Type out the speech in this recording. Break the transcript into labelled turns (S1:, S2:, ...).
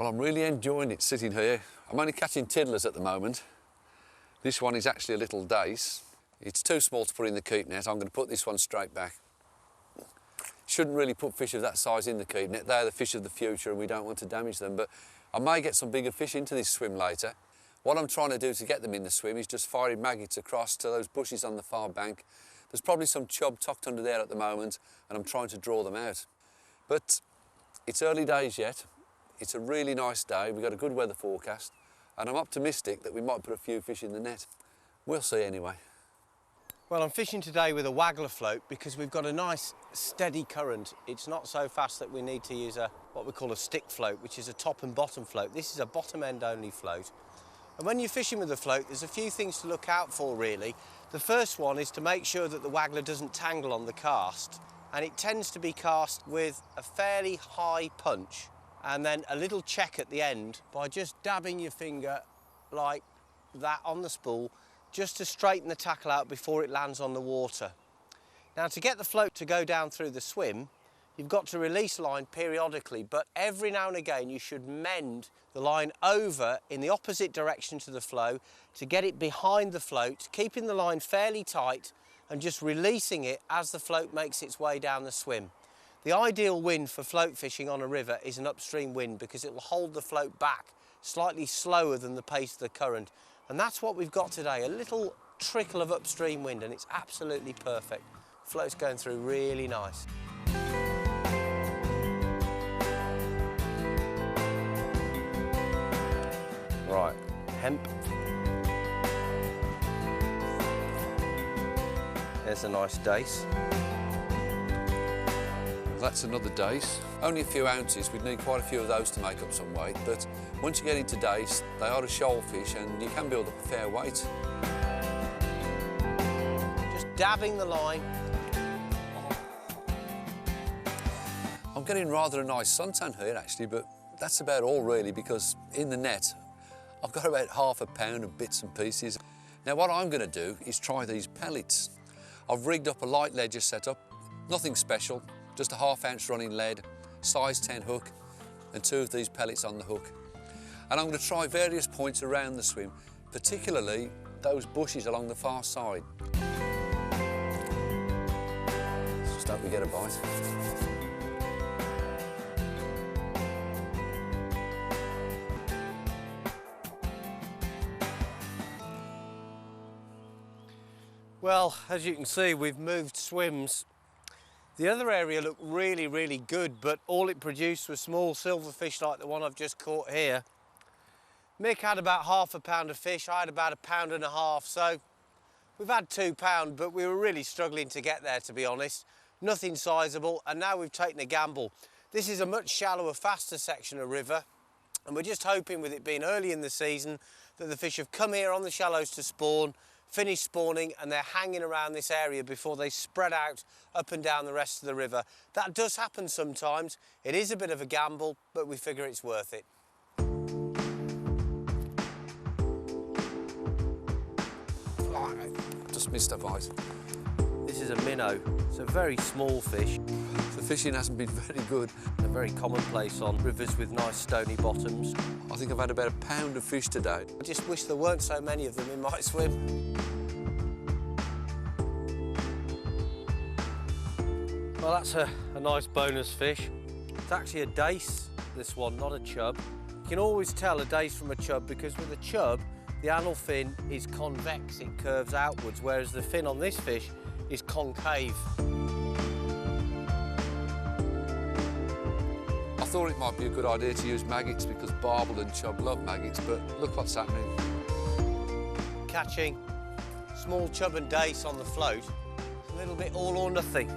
S1: Well, I'm really enjoying it sitting here. I'm only catching tiddlers at the moment. This one is actually a little dace. It's too small to put in the keep net. I'm going to put this one straight back. Shouldn't really put fish of that size in the keep net. They're the fish of the future and we don't want to damage them, but I may get some bigger fish into this swim later. What I'm trying to do to get them in the swim is just firing maggots across to those bushes on the far bank. There's probably some chub tucked under there at the moment and I'm trying to draw them out. But it's early days yet. It's a really nice day. We've got a good weather forecast and I'm optimistic that we might put a few fish in the net. We'll see anyway.
S2: Well, I'm fishing today with a waggler float because we've got a nice steady current. It's not so fast that we need to use what we call a stick float, which is a top and bottom float. This is a bottom end only float. And when you're fishing with a float, there's a few things to look out for really. The first one is to make sure that the waggler doesn't tangle on the cast. And it tends to be cast with a fairly high punch and then a little check at the end by just dabbing your finger like that on the spool, just to straighten the tackle out before it lands on the water. Now, to get the float to go down through the swim, you've got to release line periodically, but every now and again you should mend the line over in the opposite direction to the flow to get it behind the float, keeping the line fairly tight and just releasing it as the float makes its way down the swim. The ideal wind for float fishing on a river is an upstream wind because it will hold the float back slightly slower than the pace of the current. And that's what we've got today, a little trickle of upstream wind, and it's absolutely perfect. Float's going through really nice. Right, hemp. There's a nice dace.
S1: That's another dace. Only a few ounces. We'd need quite a few of those to make up some weight, but once you get into dace, they are a shoal fish and you can build up a fair weight.
S2: Just dabbing the line.
S1: I'm getting rather a nice suntan here actually, but that's about all really because in the net, I've got about half a pound of bits and pieces. Now what I'm going to do is try these pellets. I've rigged up a light ledger setup, nothing special, just a half-ounce running lead, size 10 hook, and 2 of these pellets on the hook. And I'm going to try various points around the swim, particularly those bushes along the far side. Just hope we get a bite.
S2: Well, as you can see, we've moved swims. The other area looked really, really good, but all it produced was small silverfish like the one I've just caught here. Mick had about half a pound of fish, I had about 1.5 pounds, so we've had 2 pounds, but we were really struggling to get there, to be honest. Nothing sizable, and now we've taken a gamble. This is a much shallower, faster section of river, and we're just hoping, with it being early in the season, that the fish have come here on the shallows to spawn, finished spawning, and they're hanging around this area before they spread out up and down the rest of the river. That does happen sometimes. It is a bit of a gamble, but we figure it's worth it.
S1: Just missed a bite.
S2: This is a minnow. It's a very small fish.
S1: The fishing hasn't been very good.
S2: They're very commonplace on rivers with nice stony bottoms.
S1: I think I've had about 1 pound of fish today.
S2: I just wish there weren't so many of them in my swim. Well, that's a nice bonus fish. It's actually a dace, this one, not a chub. You can always tell a dace from a chub because with a chub, the anal fin is convex, it curves outwards, whereas the fin on this fish is concave.
S1: I thought it might be a good idea to use maggots because barbel and chub love maggots, but look what's happening.
S2: Catching small chub and dace on the float, it's a little bit all or nothing.